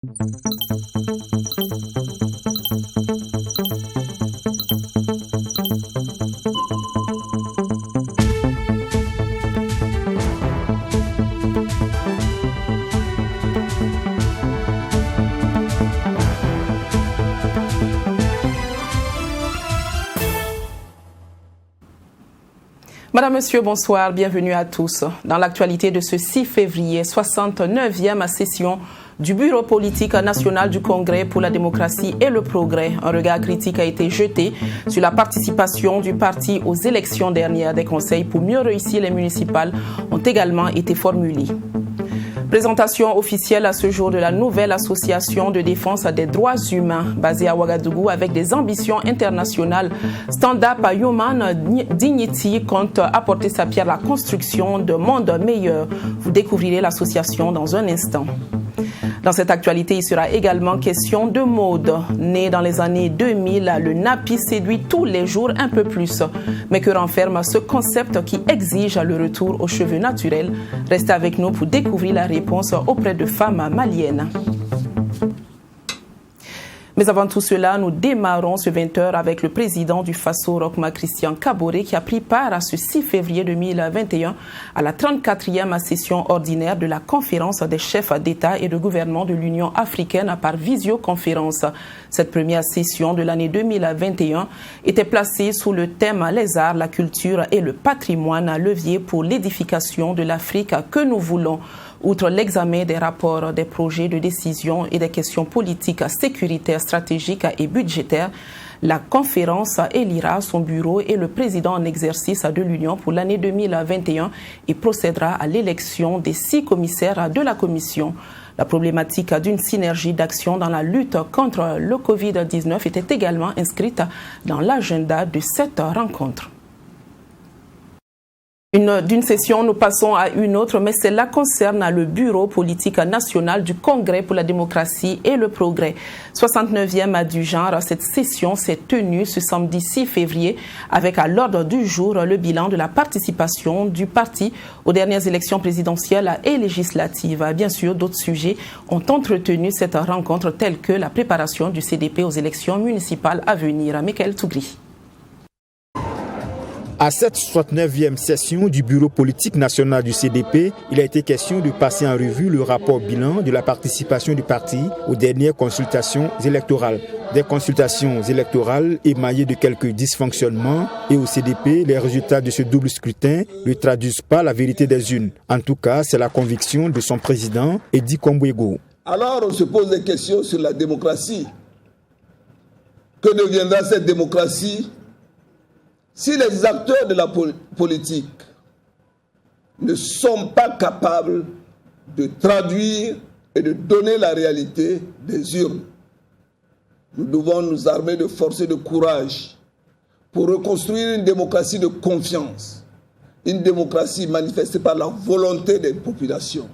Madame, Monsieur, bonsoir, bienvenue à tous. Dans l'actualité de ce 6 février, 69e session du Bureau politique national du Congrès pour la démocratie et le progrès. Un regard critique a été jeté sur la participation du parti aux élections dernières. Des conseils pour mieux réussir les municipales ont également été formulés. Présentation officielle à ce jour de la nouvelle association de défense des droits humains basée à Ouagadougou avec des ambitions internationales. Stand Up Human Dignity compte apporter sa pierre à la construction d'un monde meilleur. Vous découvrirez l'association dans un instant. Dans cette actualité, il sera également question de mode. Né dans les années 2000, le nappy séduit tous les jours un peu plus. Mais que renferme ce concept qui exige le retour aux cheveux naturels? Restez avec nous pour découvrir la réponse auprès de femmes maliennes. Mais avant tout cela, nous démarrons ce 20h avec le président du FASO, Rochma Christian Kaboré, qui a pris part à ce 6 février 2021 à la 34e session ordinaire de la conférence des chefs d'État et de gouvernement de l'Union africaine par visioconférence. Cette première session de l'année 2021 était placée sous le thème « Les arts, la culture et le patrimoine, levier pour l'édification de l'Afrique que nous voulons ». Outre l'examen des rapports, des projets de décision et des questions politiques, sécuritaires, stratégiques et budgétaires, la conférence élira son bureau et le président en exercice de l'Union pour l'année 2021 et procédera à l'élection des 6 commissaires de la Commission. La problématique d'une synergie d'action dans la lutte contre le Covid-19 était également inscrite dans l'agenda de cette rencontre. D'une session, nous passons à une autre, mais celle-là concerne le Bureau politique national du Congrès pour la démocratie et le progrès. 69e du genre, cette session s'est tenue ce samedi 6 février avec à l'ordre du jour le bilan de la participation du parti aux dernières élections présidentielles et législatives. Bien sûr, d'autres sujets ont entretenu cette rencontre tels que la préparation du CDP aux élections municipales à venir. Michael Tougri. À cette 69e session du Bureau politique national du CDP, il a été question de passer en revue le rapport bilan de la participation du parti aux dernières consultations électorales. Des consultations électorales émaillées de quelques dysfonctionnements et au CDP, les résultats de ce double scrutin ne traduisent pas la vérité des urnes. En tout cas, c'est la conviction de son président, Edi Kombouego. Alors on se pose des questions sur la démocratie. Que deviendra cette démocratie si les acteurs de la politique ne sont pas capables de traduire et de donner la réalité des urnes? Nous devons nous armer de force et de courage pour reconstruire une démocratie de confiance, une démocratie manifestée par la volonté des populations.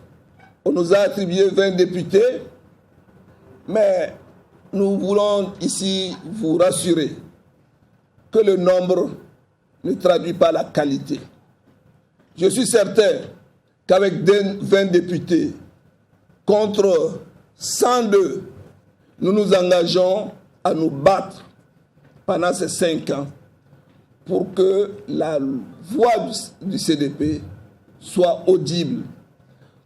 On nous a attribué 20 députés, mais nous voulons ici vous rassurer que le nombre ne traduit pas la qualité. Je suis certain qu'avec 20 députés contre 102, nous nous engageons à nous battre pendant ces 5 ans pour que la voix du CDP soit audible,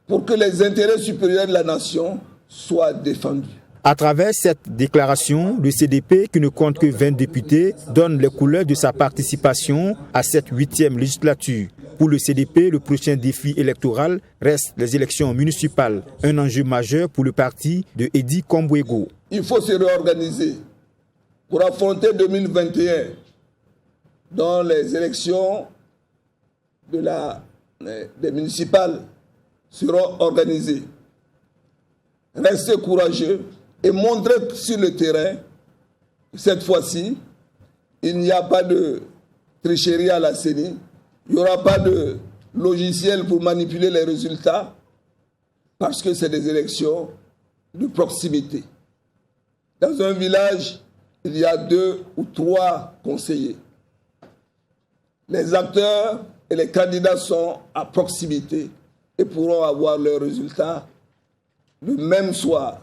pour que les intérêts supérieurs de la nation soient défendus. À travers cette déclaration, le CDP, qui ne compte que 20 députés, donne les couleurs de sa participation à cette 8e législature. Pour le CDP, le prochain défi électoral reste les élections municipales, un enjeu majeur pour le parti de Edi Kombouego. Il faut se réorganiser pour affronter 2021, dont les élections des municipales seront organisées. Restez courageux et montrer sur le terrain, cette fois-ci, il n'y a pas de tricherie à la CENI, il n'y aura pas de logiciel pour manipuler les résultats, parce que c'est des élections de proximité. Dans un village, il y a 2 ou 3 conseillers. Les acteurs et les candidats sont à proximité et pourront avoir leurs résultats le même soir.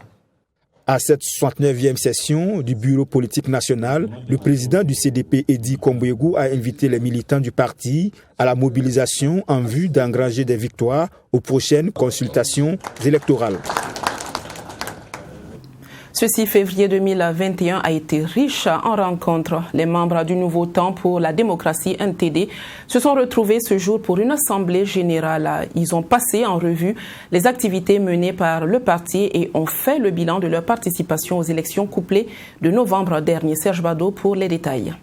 À cette 69e session du Bureau politique national, le président du CDP, Eddy Kombouegou, a invité les militants du parti à la mobilisation en vue d'engranger des victoires aux prochaines consultations électorales. Ce 6 février 2021 a été riche en rencontres. Les membres du Nouveau Temps pour la démocratie NTD se sont retrouvés ce jour pour une assemblée générale. Ils ont passé en revue les activités menées par le parti et ont fait le bilan de leur participation aux élections couplées de novembre dernier. Serge Bado pour les détails.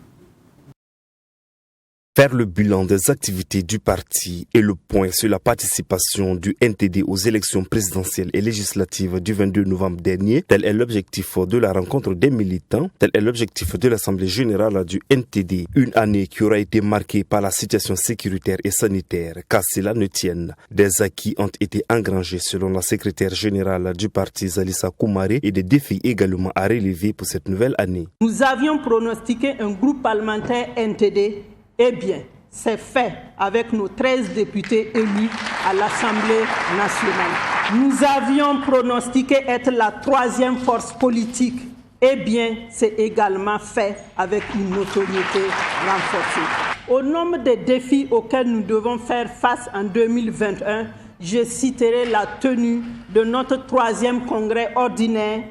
Faire le bilan des activités du parti et le point sur la participation du NTD aux élections présidentielles et législatives du 22 novembre dernier, tel est l'objectif de la rencontre des militants, tel est l'objectif de l'Assemblée générale du NTD. Une année qui aura été marquée par la situation sécuritaire et sanitaire, qu'à cela ne tienne. Des acquis ont été engrangés selon la secrétaire générale du parti Zalissa Koumaré et des défis également à relever pour cette nouvelle année. Nous avions pronostiqué un groupe parlementaire NTD. Eh bien, c'est fait avec nos 13 députés élus à l'Assemblée nationale. Nous avions pronostiqué être la troisième force politique. Eh bien, c'est également fait avec une notoriété renforcée. Au nombre des défis auxquels nous devons faire face en 2021, je citerai la tenue de notre 3e congrès ordinaire,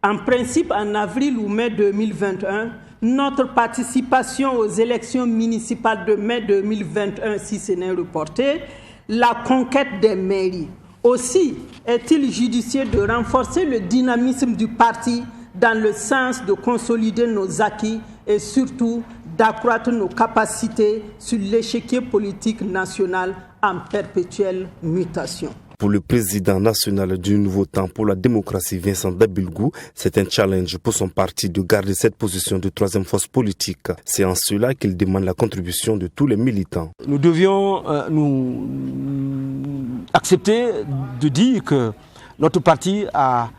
en principe en avril ou mai 2021, notre participation aux élections municipales de mai 2021, si ce n'est reporté, la conquête des mairies. Aussi, est-il judicieux de renforcer le dynamisme du parti dans le sens de consolider nos acquis et surtout d'accroître nos capacités sur l'échiquier politique national en perpétuelle mutation. Pour le président national du Nouveau Temps pour la démocratie, Vincent Dabilgou, c'est un challenge pour son parti de garder cette position de troisième force politique. C'est en cela qu'il demande la contribution de tous les militants. Nous devions nous accepter de dire que notre parti a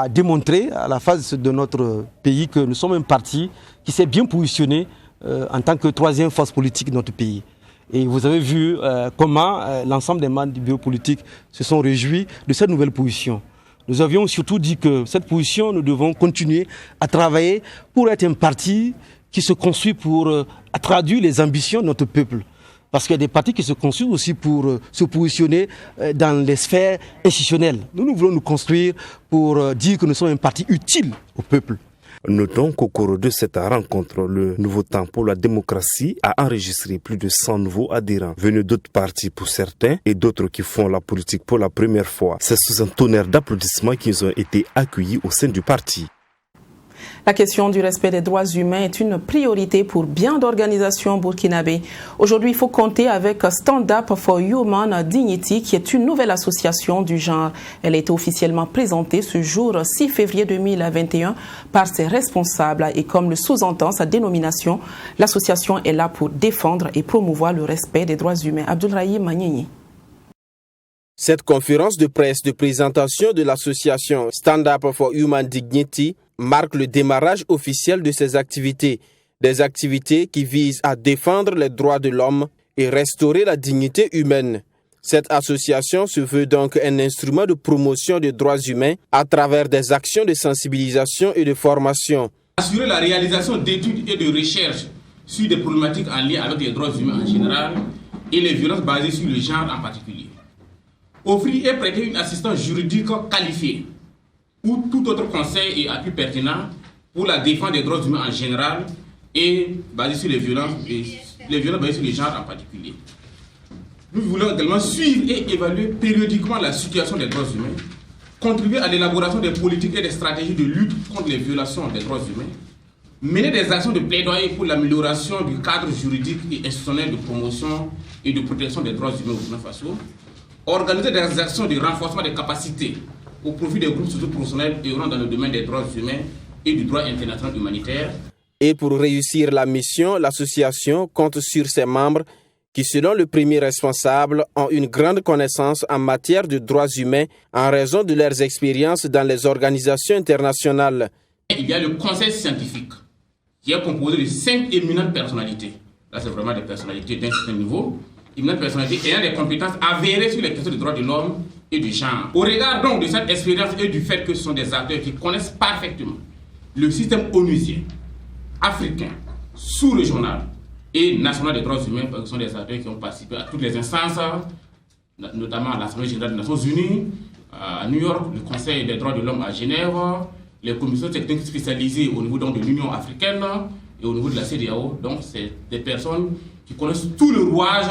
démontré à la phase de notre pays que nous sommes un parti qui s'est bien positionné en tant que troisième force politique de notre pays. Et vous avez vu comment l'ensemble des membres du bureau politique se sont réjouis de cette nouvelle position. Nous avions surtout dit que cette position, nous devons continuer à travailler pour être un parti qui se construit pour traduire les ambitions de notre peuple. Parce qu'il y a des partis qui se construisent aussi pour se positionner dans les sphères institutionnelles. Nous voulons nous construire pour dire que nous sommes un parti utile au peuple. Notons qu'au cours de cette rencontre, le Nouveau Temps pour la démocratie a enregistré plus de 100 nouveaux adhérents, venus d'autres partis pour certains et d'autres qui font la politique pour la première fois. C'est sous un tonnerre d'applaudissements qu'ils ont été accueillis au sein du parti. La question du respect des droits humains est une priorité pour bien d'organisations burkinabées. Aujourd'hui, il faut compter avec Stand Up for Human Dignity, qui est une nouvelle association du genre. Elle a été officiellement présentée ce jour 6 février 2021 par ses responsables. Et comme le sous-entend sa dénomination, l'association est là pour défendre et promouvoir le respect des droits humains. Abdoulrahim Magnéni. Cette conférence de presse de présentation de l'association Stand Up for Human Dignity marque le démarrage officiel de ces activités. Des activités qui visent à défendre les droits de l'homme et restaurer la dignité humaine. Cette association se veut donc un instrument de promotion des droits humains à travers des actions de sensibilisation et de formation. Assurer la réalisation d'études et de recherches sur des problématiques en lien avec les droits humains en général et les violences basées sur le genre en particulier. Offrir et prêter une assistance juridique qualifiée ou tout autre conseil et appui pertinent pour la défense des droits humains en général et basé sur les violences basées sur le genre en particulier. Nous voulons également suivre et évaluer périodiquement la situation des droits humains, contribuer à l'élaboration des politiques et des stratégies de lutte contre les violations des droits humains, mener des actions de plaidoyer pour l'amélioration du cadre juridique et institutionnel de promotion et de protection des droits humains au Burkina Faso, organiser des actions de renforcement des capacités au profit des groupes socio-professionnels œuvrant dans le domaine des droits humains et du droit international humanitaire. Et pour réussir la mission, l'association compte sur ses membres qui, selon le premier responsable, ont une grande connaissance en matière de droits humains en raison de leurs expériences dans les organisations internationales. Il y a le conseil scientifique qui est composé de 5 éminentes personnalités. Là, c'est vraiment des personnalités d'un certain niveau. Éminentes personnalités ayant des compétences avérées sur les questions des droits de l'homme et du genre. Au regard donc de cette expérience et du fait que ce sont des acteurs qui connaissent parfaitement le système onusien, africain, sous-régional et national des droits humains, parce que ce sont des acteurs qui ont participé à toutes les instances, notamment à l'Assemblée générale des Nations Unies, à New York, le Conseil des droits de l'homme à Genève, les commissions techniques spécialisées au niveau donc, de l'Union africaine et au niveau de la CEDEAO. Donc, c'est des personnes qui connaissent tout le rouage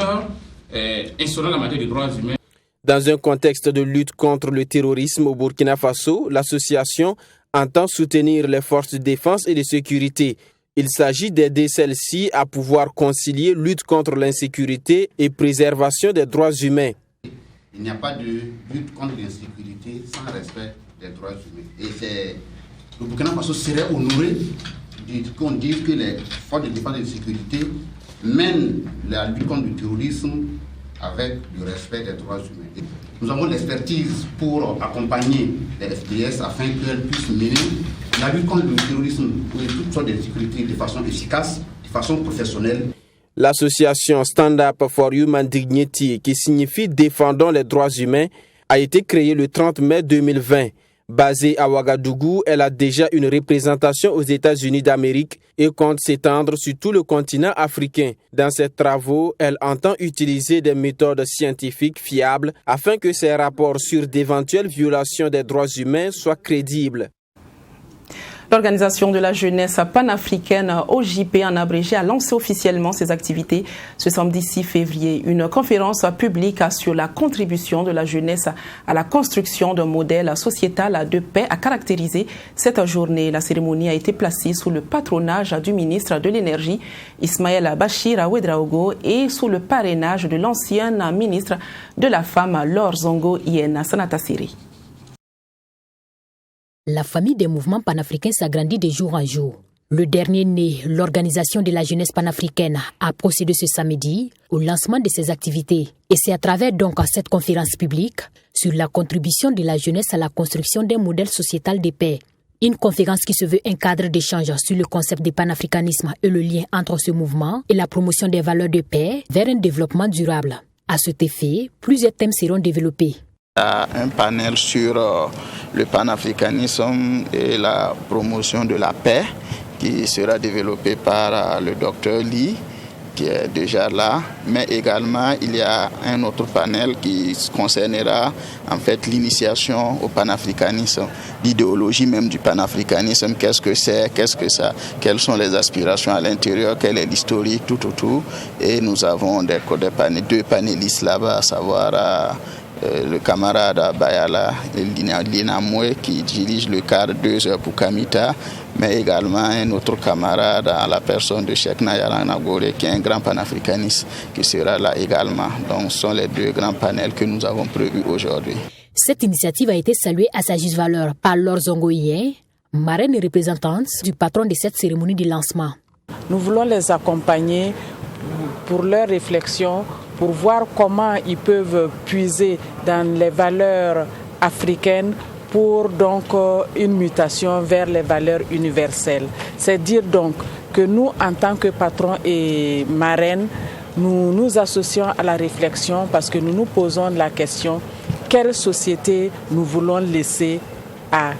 institutionnel en matière de droits humains. Dans un contexte de lutte contre le terrorisme au Burkina Faso, l'association entend soutenir les forces de défense et de sécurité. Il s'agit d'aider celles-ci à pouvoir concilier lutte contre l'insécurité et préservation des droits humains. Il n'y a pas de lutte contre l'insécurité sans respect des droits humains. Et le Burkina Faso serait honoré qu'on dise que les forces de défense et de sécurité mènent la lutte contre le terrorisme avec le respect des droits humains. Nous avons l'expertise pour accompagner les FDS afin qu'elles puissent mener la lutte contre le terrorisme et toutes sortes de sécurité de façon efficace, de façon professionnelle. L'association Stand Up for Human Dignity, qui signifie Défendons les droits humains, a été créée le 30 mai 2020. Basée à Ouagadougou, elle a déjà une représentation aux États-Unis d'Amérique et compte s'étendre sur tout le continent africain. Dans ses travaux, elle entend utiliser des méthodes scientifiques fiables afin que ses rapports sur d'éventuelles violations des droits humains soient crédibles. L'Organisation de la jeunesse panafricaine OJP en abrégé a lancé officiellement ses activités ce samedi 6 février. Une conférence publique sur la contribution de la jeunesse à la construction d'un modèle sociétal de paix a caractérisé cette journée. La cérémonie a été placée sous le patronage du ministre de l'Énergie, Ismaël Bachir Ouedraogo, et sous le parrainage de l'ancienne ministre de la Femme, Laure Zongo Iena Sanatasiri. La famille des mouvements panafricains s'agrandit de jour en jour. Le dernier né, l'Organisation de la jeunesse panafricaine, a procédé ce samedi au lancement de ses activités. Et c'est à travers donc cette conférence publique sur la contribution de la jeunesse à la construction d'un modèle sociétal de paix. Une conférence qui se veut un cadre d'échange sur le concept du panafricanisme et le lien entre ce mouvement et la promotion des valeurs de paix vers un développement durable. À cet effet, plusieurs thèmes seront développés. Un panel sur le panafricanisme et la promotion de la paix qui sera développé par le docteur Lee, qui est déjà là, mais également il y a un autre panel qui concernera en fait l'initiation au panafricanisme, l'idéologie même du panafricanisme, qu'est-ce que c'est, qu'est-ce que ça, quelles sont les aspirations à l'intérieur, quel est l'historique, tout. Et nous avons deux panélistes là-bas, à savoir le camarade Bayala Linamwe qui dirige le cadre 2 heures pour Kamita, mais également un autre camarade à la personne de Cheikh Nayara Nagore qui est un grand panafricaniste qui sera là également. Donc ce sont les deux grands panels que nous avons prévus aujourd'hui. Cette initiative a été saluée à sa juste valeur par Laure Zongo Iena, marraine et représentante du patron de cette cérémonie de lancement. Nous voulons les accompagner pour leurs réflexions, pour voir comment ils peuvent puiser dans les valeurs africaines pour donc une mutation vers les valeurs universelles. C'est dire donc que nous, en tant que patrons et marraines, nous nous associons à la réflexion parce que nous nous posons la question quelle société nous voulons laisser à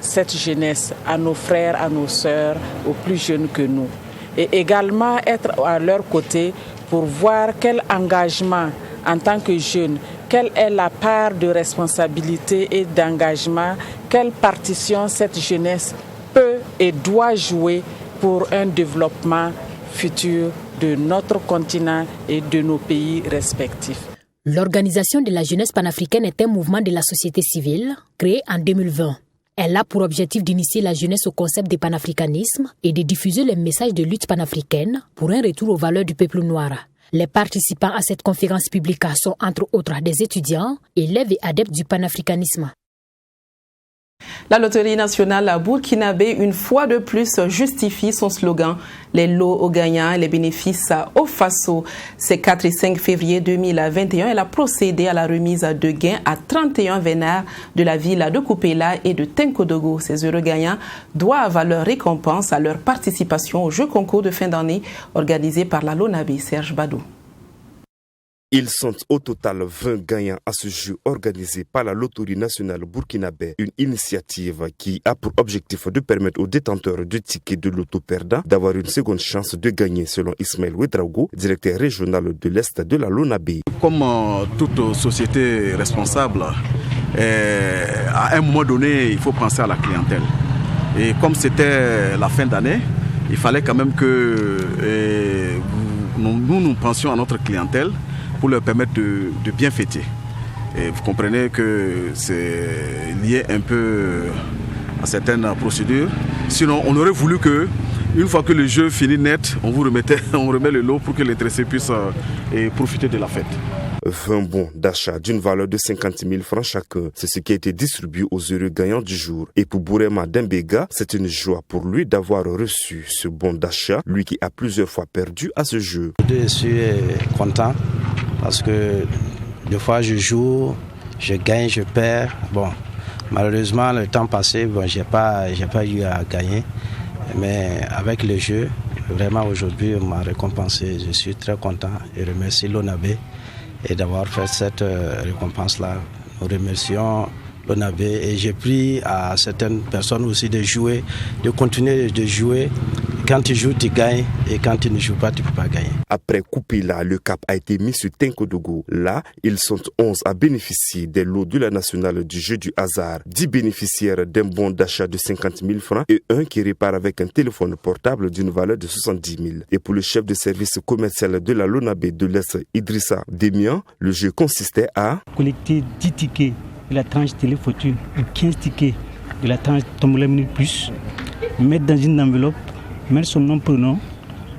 cette jeunesse, à nos frères, à nos sœurs, aux plus jeunes que nous. Et également être à leur côté pour voir quel engagement en tant que jeune, quelle est la part de responsabilité et d'engagement, quelle partition cette jeunesse peut et doit jouer pour un développement futur de notre continent et de nos pays respectifs. L'Organisation de la jeunesse panafricaine est un mouvement de la société civile créé en 2020. Elle a pour objectif d'initier la jeunesse au concept de panafricanisme et de diffuser les messages de lutte panafricaine pour un retour aux valeurs du peuple noir. Les participants à cette conférence publique sont entre autres des étudiants, élèves et adeptes du panafricanisme. La Loterie nationale burkinabé, une fois de plus, justifie son slogan « Les lots aux gagnants et les bénéfices aux Faso ». C'est 4 et 5 février 2021. Elle a procédé à la remise de gains à 31 vénards de la ville de Koupela et de Tenkodogo. Ces heureux gagnants doivent leur récompense à leur participation au jeu concours de fin d'année organisé par la LONABI. Serge Badou. Ils sont au total 20 gagnants à ce jeu organisé par la Loterie nationale burkinabé, une initiative qui a pour objectif de permettre aux détenteurs de tickets de loto perdants d'avoir une seconde chance de gagner, selon Ismaël Ouedraogo, directeur régional de l'Est de la LONABé. Comme toute société responsable, à un moment donné, il faut penser à la clientèle. Et comme c'était la fin d'année, il fallait quand même que nous pensions à notre clientèle pour leur permettre de bien fêter. Et vous comprenez que c'est lié un peu à certaines procédures. Sinon, on aurait voulu que, une fois que le jeu finit net, on remet le lot pour que les intéressés puissent profiter de la fête. 20 bons d'achat d'une valeur de 50 000 francs chacun. C'est ce qui a été distribué aux heureux gagnants du jour. Et pour Bourema Dembega, c'est une joie pour lui d'avoir reçu ce bon d'achat, lui qui a plusieurs fois perdu à ce jeu. Je suis content parce que des fois je joue, je gagne, je perds. Bon, malheureusement le temps passé, j'ai pas eu à gagner. Mais avec le jeu, vraiment aujourd'hui on m'a récompensé. Je suis très content et remercie l'ONABé et d'avoir fait cette récompense-là. Nous remercions l'ONABé et j'ai pris à certaines personnes aussi de jouer, de continuer de jouer. Quand tu joues, tu gagnes et quand tu ne joues pas, tu ne peux pas gagner. Après Koupila, le cap a été mis sur Tenkodogo. Là, ils sont 11 à bénéficier des lots de la nationale du jeu du hasard. 10 bénéficiaires d'un bon d'achat de 50 000 francs et un qui répare avec un téléphone portable d'une valeur de 70 000. Et pour le chef de service commercial de la LONABé de l'Est, Idrissa Demian, le jeu consistait à collecter 10 tickets de la tranche téléphoto ou 15 tickets de la tranche Tombola Minute Plus, mettre dans une enveloppe, mettre son nom, prénom,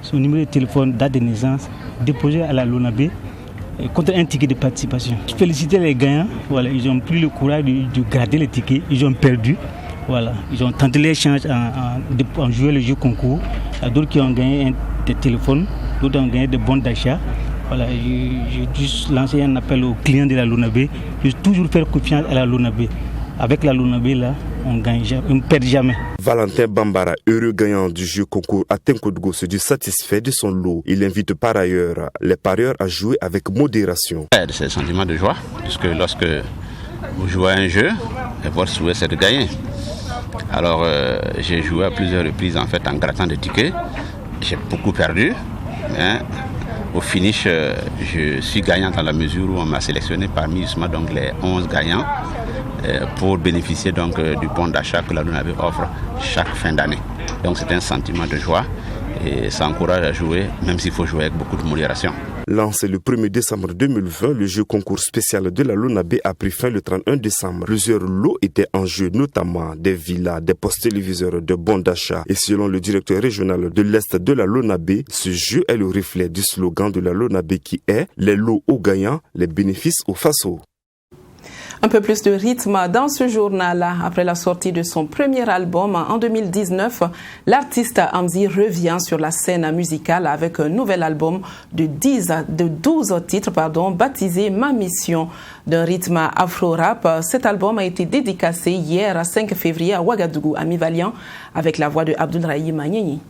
son numéro de téléphone, date de naissance, déposer à la LONABé contre un ticket de participation. Je félicite les gagnants, voilà, ils ont pris le courage de garder les tickets, ils ont perdu. Voilà, ils ont tenté l'échange en jouant le jeu concours. Il y a d'autres qui ont gagné des téléphones, d'autres ont gagné des bons d'achat. Voilà, j'ai juste lancé un appel aux clients de la LONABé. Je vais toujours faire confiance à la LONABé. Avec la LONABé, là, on ne perd jamais. Valentin Bambara, heureux gagnant du jeu concours à Tenkodogo, se dit satisfait de son lot. Il invite par ailleurs les parieurs à jouer avec modération. C'est un sentiment de joie, puisque lorsque vous jouez à un jeu, votre souhait c'est de gagner. Alors j'ai joué à plusieurs reprises en fait en grattant des tickets. J'ai beaucoup perdu, mais au finish, je suis gagnant dans la mesure où on m'a sélectionné parmi justement donc les 11 gagnants pour bénéficier donc du bon d'achat que la LONABé offre chaque fin d'année. Donc c'est un sentiment de joie et ça encourage à jouer, même s'il faut jouer avec beaucoup de modération. Lancé le 1er décembre 2020, le jeu concours spécial de la LONABé a pris fin le 31 décembre. Plusieurs lots étaient en jeu, notamment des villas, des postes téléviseurs, de bons d'achat. Et selon le directeur régional de l'Est de la LONABé, ce jeu est le reflet du slogan de la LONABé qui est « Les lots aux gagnants, les bénéfices aux fasos ». Un peu plus de rythme dans ce journal. Après la sortie de son premier album en 2019, l'artiste Amzi revient sur la scène musicale avec un nouvel album de 12 titres baptisé Ma Mission. D'un rythme afro-rap, cet album a été dédicacé hier à 5 février à Ouagadougou, à Mi-Valian, avec la voix de Abdoulrahim Magnéni.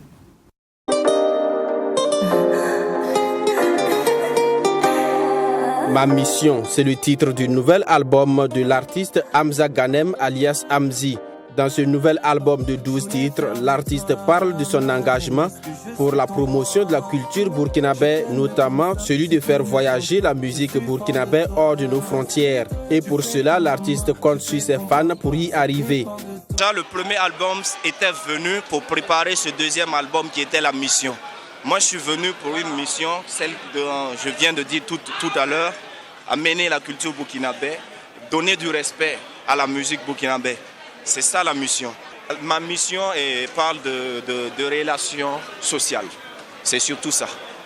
Ma Mission, c'est le titre du nouvel album de l'artiste Hamza Ganem alias Amzi. Dans ce nouvel album de 12 titres, l'artiste parle de son engagement pour la promotion de la culture burkinabé, notamment celui de faire voyager la musique burkinabé hors de nos frontières. Et pour cela, l'artiste compte sur ses fans pour y arriver. Déjà, le premier album était venu pour préparer ce deuxième album qui était La Mission. Moi, je suis venu pour une mission, celle que je viens de dire tout à l'heure, amener la culture burkinabé, donner du respect à la musique burkinabé. C'est ça la mission. Ma mission parle de relations sociales. C'est surtout ça,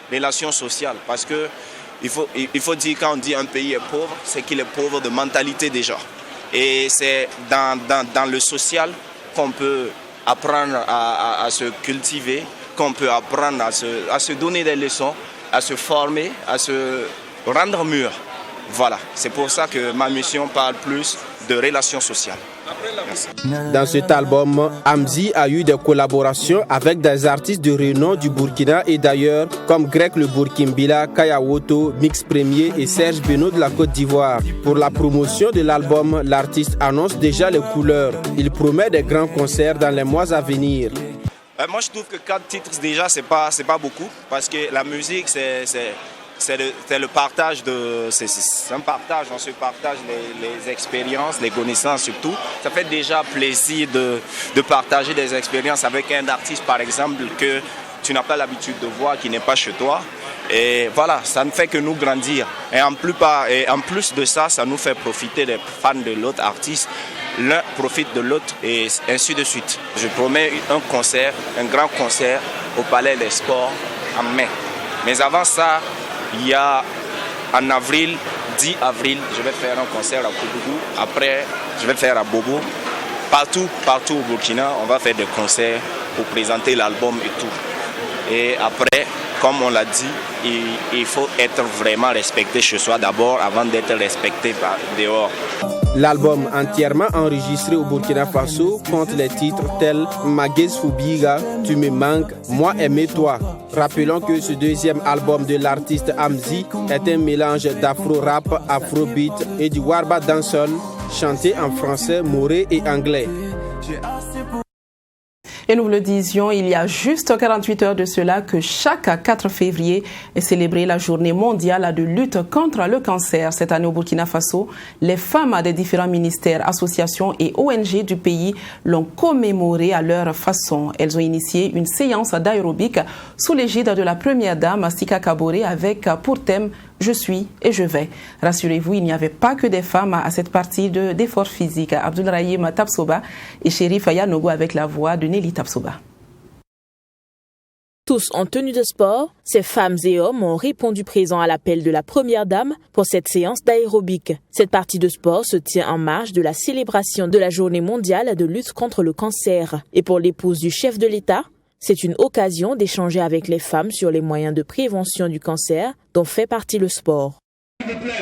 relations sociales. Parce qu'il faut dire quand on dit un pays est pauvre, c'est qu'il est pauvre de mentalité déjà. Et c'est dans le social qu'on peut apprendre à se cultiver, qu'on peut apprendre à se donner des leçons, à se former, à se rendre mûr. Voilà, c'est pour ça que ma mission parle plus de relations sociales. Dans cet album, Amzi a eu des collaborations avec des artistes de renom du Burkina et d'ailleurs, comme Greg le Burkimbila, Kayawoto, Mix Premier et Serge Beno de la Côte d'Ivoire. Pour la promotion de l'album, l'artiste annonce déjà les couleurs. Il promet des grands concerts dans les mois à venir. Moi, je trouve que 4 titres déjà, c'est pas beaucoup parce que la musique, c'est le partage c'est un partage, on se partage les expériences, les connaissances surtout. Ça fait déjà plaisir de partager des expériences avec un artiste par exemple que tu n'as pas l'habitude de voir, qui n'est pas chez toi. Et voilà, ça ne fait que nous grandir. Et en plus de ça, ça nous fait profiter des fans de l'autre artiste. L'un profite de l'autre et ainsi de suite. Je promets un concert, un grand concert au Palais des Sports en mai. Mais avant ça, il y a en avril, 10 avril, je vais faire un concert à Koudougou. Après, je vais faire à Bobo. Partout au Burkina, on va faire des concerts pour présenter l'album et tout. Et après, comme on l'a dit, il faut être vraiment respecté chez soi d'abord avant d'être respecté dehors. L'album entièrement enregistré au Burkina Faso compte les titres tels Maguez Foubiga, Tu me manques, Moi aimer toi. Rappelons que ce deuxième album de l'artiste Amzi est un mélange d'afro-rap, afrobeat et du warba dancehall chanté en français, moré et anglais. Et nous le disions, il y a juste 48 heures de cela que chaque 4 février est célébrée la journée mondiale de lutte contre le cancer. Cette année au Burkina Faso, les femmes des différents ministères, associations et ONG du pays l'ont commémoré à leur façon. Elles ont initié une séance d'aérobic sous l'égide de la première dame Sika Kaboré avec pour thème « Je suis et je vais ». Rassurez-vous, il n'y avait pas que des femmes à cette partie d'effort physique. Abdoulrahim Tapsoba et Chérif Ayanogo avec la voix de Nelly Tapsoba. Tous en tenue de sport, ces femmes et hommes ont répondu présents à l'appel de la première dame pour cette séance d'aérobic. Cette partie de sport se tient en marge de la célébration de la journée mondiale de lutte contre le cancer. Et pour l'épouse du chef de l'État, c'est une occasion d'échanger avec les femmes sur les moyens de prévention du cancer dont fait partie le sport.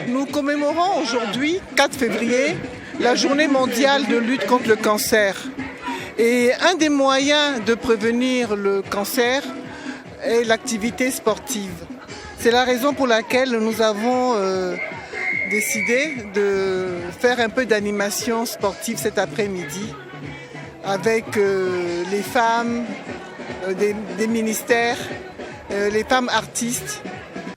Nous commémorons aujourd'hui, 4 février, la journée mondiale de lutte contre le cancer. Et un des moyens de prévenir le cancer est l'activité sportive. C'est la raison pour laquelle nous avons décidé de faire un peu d'animation sportive cet après-midi avec les femmes des ministères, les femmes artistes.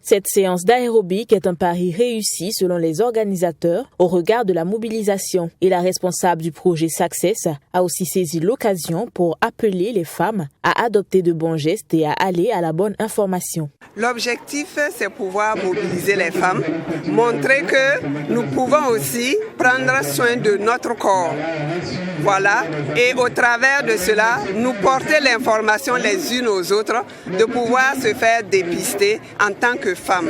Cette séance d'aérobic est un pari réussi selon les organisateurs au regard de la mobilisation. Et la responsable du projet Success a aussi saisi l'occasion pour appeler les femmes à adopter de bons gestes et à aller à la bonne information. L'objectif, c'est pouvoir mobiliser les femmes, montrer que nous pouvons aussi prendre soin de notre corps. Voilà, et au travers de cela, nous porter l'information les unes aux autres, de pouvoir se faire dépister en tant que femme.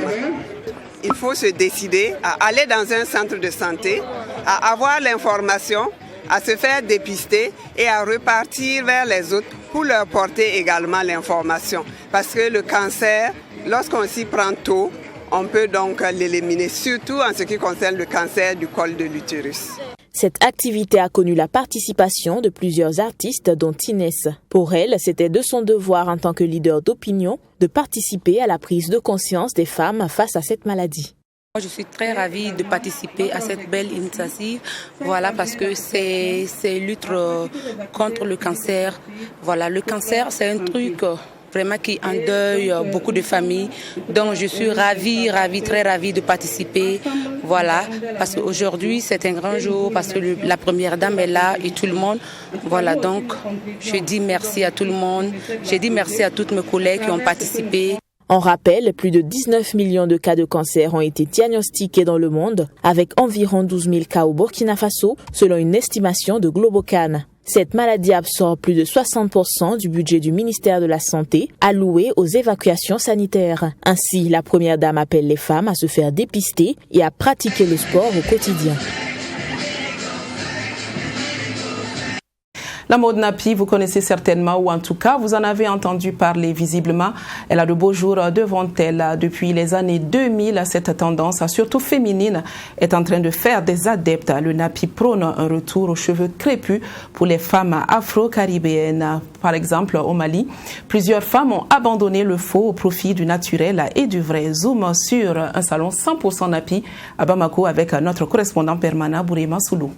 Il faut se décider à aller dans un centre de santé, à avoir l'information, à se faire dépister et à repartir vers les autres pour leur porter également l'information. Parce que le cancer, lorsqu'on s'y prend tôt, on peut donc l'éliminer, surtout en ce qui concerne le cancer du col de l'utérus. Cette activité a connu la participation de plusieurs artistes, dont Inès. Pour elle, c'était de son devoir en tant que leader d'opinion de participer à la prise de conscience des femmes face à cette maladie. Je suis très ravie de participer à cette belle initiative, voilà, parce que c'est lutte contre le cancer. Voilà, le cancer, c'est un truc vraiment qui endeuille beaucoup de familles. Donc je suis très ravie de participer. Voilà, parce qu'aujourd'hui c'est un grand jour, parce que la première dame est là et tout le monde. Voilà, donc je dis merci à tout le monde. Je dis merci à toutes mes collègues qui ont participé. On rappelle, plus de 19 millions de cas de cancer ont été diagnostiqués dans le monde, avec environ 12 000 cas au Burkina Faso, selon une estimation de Globocan. Cette maladie absorbe plus de 60% du budget du ministère de la Santé alloué aux évacuations sanitaires. Ainsi, la première dame appelle les femmes à se faire dépister et à pratiquer le sport au quotidien. La mode nappy, vous connaissez certainement, ou en tout cas, vous en avez entendu parler visiblement. Elle a de beaux jours devant elle. Depuis les années 2000, cette tendance, surtout féminine, est en train de faire des adeptes. Le nappy prône un retour aux cheveux crépus pour les femmes afro-caribéennes. Par exemple, au Mali, plusieurs femmes ont abandonné le faux au profit du naturel et du vrai. Zoom sur un salon 100% nappy à Bamako avec notre correspondant permanent, Bourema Soulou.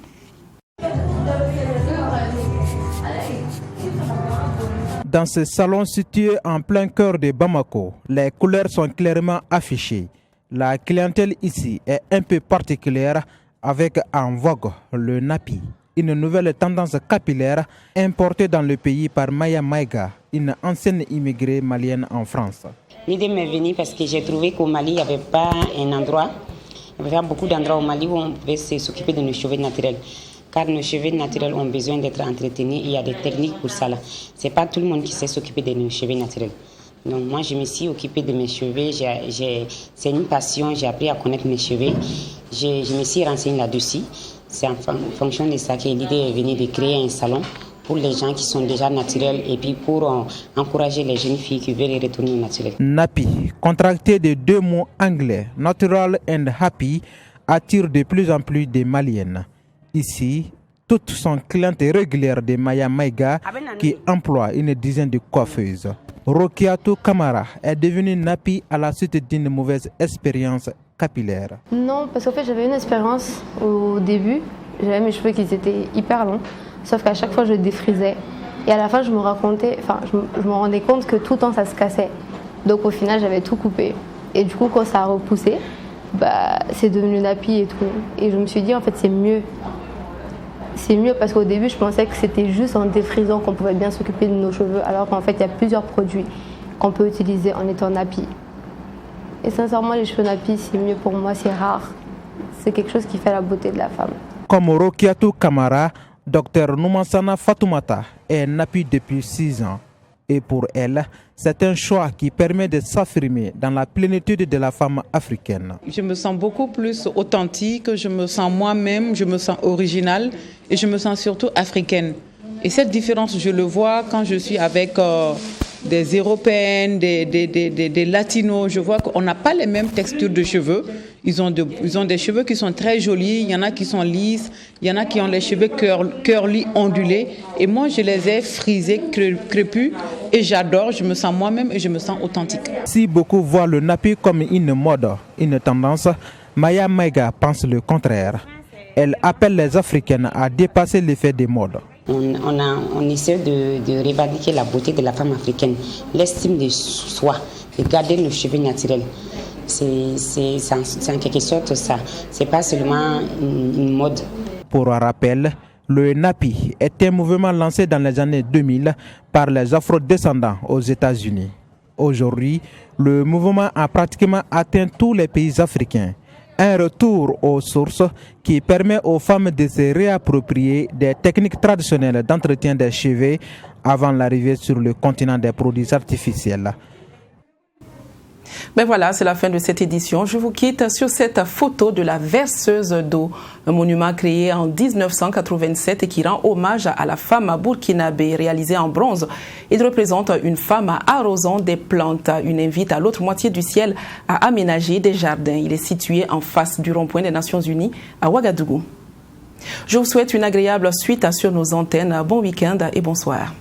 Dans ce salon situé en plein cœur de Bamako, les couleurs sont clairement affichées. La clientèle ici est un peu particulière avec en vogue le nappy, une nouvelle tendance capillaire importée dans le pays par Maya Maïga, une ancienne immigrée malienne en France. L'idée m'est venue parce que j'ai trouvé qu'au Mali, il n'y avait pas un endroit, il y avait beaucoup d'endroits au Mali où on pouvait s'occuper de nos cheveux naturels. Car nos cheveux naturels ont besoin d'être entretenus et il y a des techniques pour ça. Ce n'est pas tout le monde qui sait s'occuper de nos cheveux naturels. Donc moi, je me suis occupée de mes cheveux. C'est une passion, j'ai appris à connaître mes cheveux. Je me suis renseignée là-dessus. C'est en fonction de ça que l'idée est venue de créer un salon pour les gens qui sont déjà naturels et puis pour encourager les jeunes filles qui veulent retourner au naturel. Nappy, contracté de deux mots anglais, natural and happy, attire de plus en plus de Maliennes. Ici, toutes sont clientes régulières de Maya Maïga qui emploie une dizaine de coiffeuses. Rokiatou Kamara est devenue nappy à la suite d'une mauvaise expérience capillaire. Non, parce qu'en fait j'avais une expérience au début, j'avais mes cheveux qui étaient hyper longs, sauf qu'à chaque fois je défrisais. Et à la fin je me rendais compte que tout le temps ça se cassait. Donc au final j'avais tout coupé. Et du coup quand ça a repoussé, c'est devenu nappy et tout. Et je me suis dit en fait c'est mieux. C'est mieux parce qu'au début, je pensais que c'était juste en défrisant qu'on pouvait bien s'occuper de nos cheveux, alors qu'en fait, il y a plusieurs produits qu'on peut utiliser en étant nappy. Et sincèrement, les cheveux nappy, c'est mieux pour moi, c'est rare. C'est quelque chose qui fait la beauté de la femme. Comme Rokiatou Kamara, Dr Noumansana Fatoumata est nappy depuis 6 ans. Et pour elle, c'est un choix qui permet de s'affirmer dans la plénitude de la femme africaine. Je me sens beaucoup plus authentique, je me sens moi-même, je me sens originale et je me sens surtout africaine. Et cette différence, je le vois quand je suis avec des Européennes, des Latinos. Je vois qu'on n'a pas les mêmes textures de cheveux. Ils ont des cheveux qui sont très jolis, il y en a qui sont lisses, il y en a qui ont les cheveux curly, ondulés. Et moi, je les ai frisés, crépus, et j'adore, je me sens moi-même et je me sens authentique. Si beaucoup voient le nappy comme une mode, une tendance, Maya Maïga pense le contraire. Elle appelle les Africaines à dépasser l'effet des modes. On essaie de revendiquer la beauté de la femme africaine, l'estime de soi, de garder nos cheveux naturels. C'est en quelque sorte ça. C'est pas seulement une mode. Pour rappel, le nappy est un mouvement lancé dans les années 2000 par les afro-descendants aux États-Unis. Aujourd'hui, le mouvement a pratiquement atteint tous les pays africains. Un retour aux sources qui permet aux femmes de se réapproprier des techniques traditionnelles d'entretien des cheveux avant l'arrivée sur le continent des produits artificiels. Ben voilà, c'est la fin de cette édition. Je vous quitte sur cette photo de la verseuse d'eau, un monument créé en 1987 et qui rend hommage à la femme burkinabé, réalisé en bronze. Il représente une femme arrosant des plantes, une invite à l'autre moitié du ciel à aménager des jardins. Il est situé en face du rond-point des Nations Unies à Ouagadougou. Je vous souhaite une agréable suite sur nos antennes. Bon week-end et bonsoir.